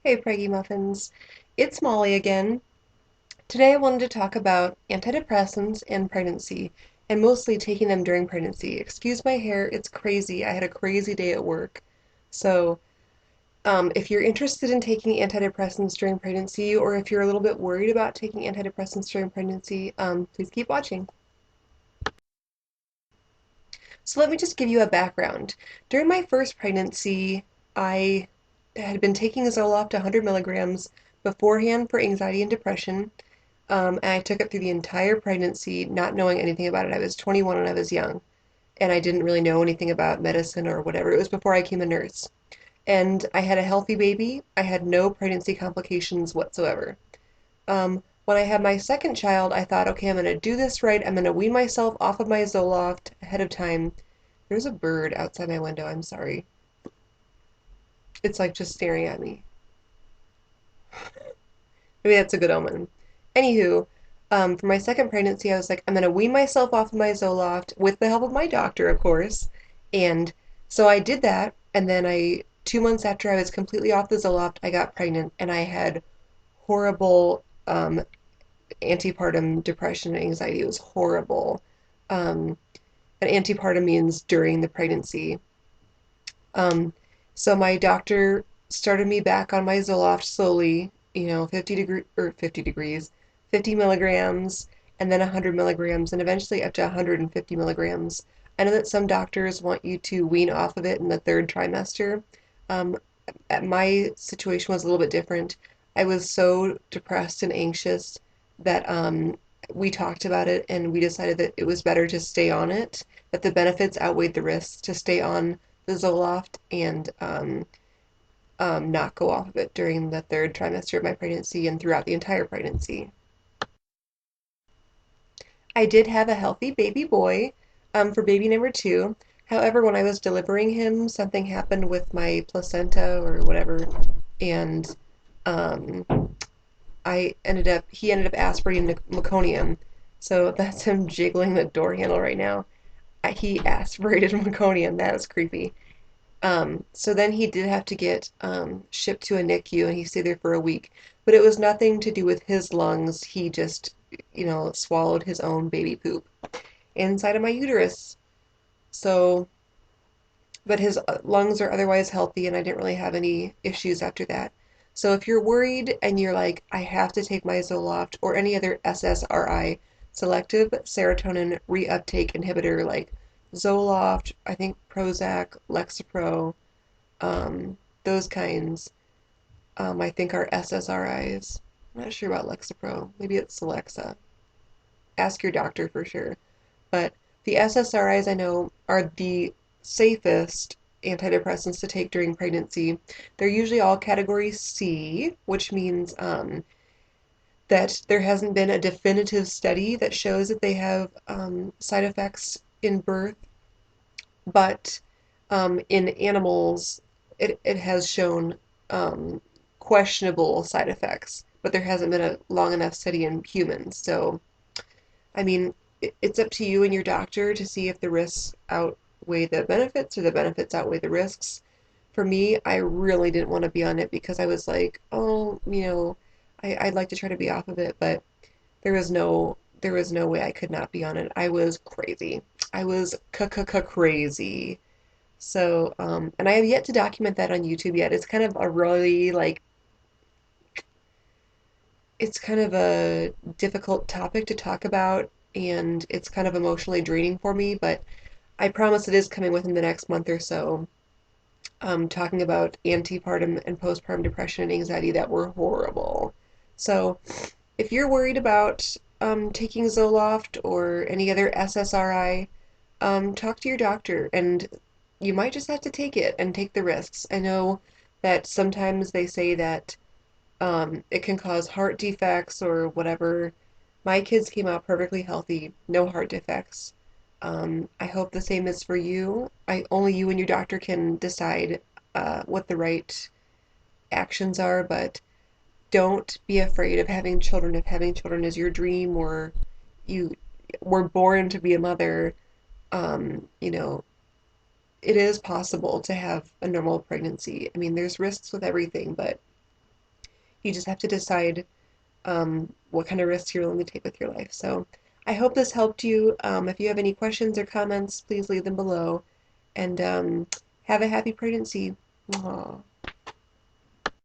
Hey, Preggy Muffins. It's Molly again. Today I wanted to talk about antidepressants and pregnancy, and mostly taking them during pregnancy. Excuse my hair, it's crazy. I had a crazy day at work. So, if you're interested in taking antidepressants during pregnancy, or if you're a little bit worried about taking antidepressants during pregnancy, please keep watching. So let me just give you a background. During my first pregnancy, I had been taking Zoloft 100 milligrams beforehand for anxiety and depression. And I took it through the entire pregnancy, not knowing anything about it. I was 21 and I was young, and I didn't really know anything about medicine or whatever. It was before I became a nurse. And I had a healthy baby. I had no pregnancy complications whatsoever. When I had my second child, I thought, okay, I'm going to do this right. I'm going to wean myself off of my Zoloft ahead of time. There's a bird outside my window. I'm sorry. It's like just staring at me. Maybe that's a good omen. Anywho, for my second pregnancy, I was like, I'm gonna wean myself off of my Zoloft with the help of my doctor, of course. And so I did that, and then 2 months after I was completely off the Zoloft, I got pregnant, and I had horrible antepartum depression and anxiety. It was horrible. Um, and antepartum means during the pregnancy. Um, so my doctor started me back on my Zoloft slowly, 50 degrees, 50 milligrams, and then 100 milligrams, and eventually up to 150 milligrams. I know that some doctors want you to wean off of it in the third trimester. Um, my situation was a little bit different. I was so depressed and anxious that we talked about it and we decided that it was better to stay on it, that the benefits outweighed the risks to stay on the Zoloft and not go off of it during the third trimester of my pregnancy and throughout the entire pregnancy. I did have a healthy baby boy for baby number two. However, when I was delivering him, something happened with my placenta or whatever, and um, he ended up aspirating meconium. So that's him jiggling the door handle right now. He aspirated meconium. That is creepy. So then he did have to get shipped to a NICU and he stayed there for a week. But it was nothing to do with his lungs. He just, swallowed his own baby poop inside of my uterus. So, but his lungs are otherwise healthy and I didn't really have any issues after that. So if you're worried and you're like, I have to take my Zoloft or any other SSRI, selective serotonin reuptake inhibitor like Zoloft, I think Prozac, Lexapro, those kinds, I think are SSRIs. I'm not sure about Lexapro. Maybe it's Celexa. Ask your doctor for sure. But the SSRIs I know are the safest antidepressants to take during pregnancy. They're usually all category C, which means that there hasn't been a definitive study that shows that they have side effects in birth, but in animals, it has shown um, questionable side effects, but there hasn't been a long enough study in humans. So, I mean, it's up to you and your doctor to see if the risks outweigh the benefits or the benefits outweigh the risks. For me, I really didn't want to be on it because I was like, oh, I'd like to try to be off of it, but there was no way I could not be on it. I was crazy. I was crazy. So, and I have yet to document that on YouTube yet. It's kind of a really like it's kind of a difficult topic to talk about, and it's kind of emotionally draining for me, but I promise it is coming within the next month or so. Talking about antepartum and postpartum depression and anxiety that were horrible. So, if you're worried about taking Zoloft or any other SSRI, talk to your doctor, and you might just have to take it and take the risks. I know that sometimes they say that it can cause heart defects or whatever. My kids came out perfectly healthy, no heart defects. I hope the same is for you. Only you and your doctor can decide what the right actions are, but don't be afraid of having children if having children is your dream or you were born to be a mother. You know, it is possible to have a normal pregnancy. I mean, there's risks with everything, but You just have to decide what kind of risks you're willing to take with your life. So I hope this helped you. If you have any questions or comments, please leave them below. And have a happy pregnancy. Aww.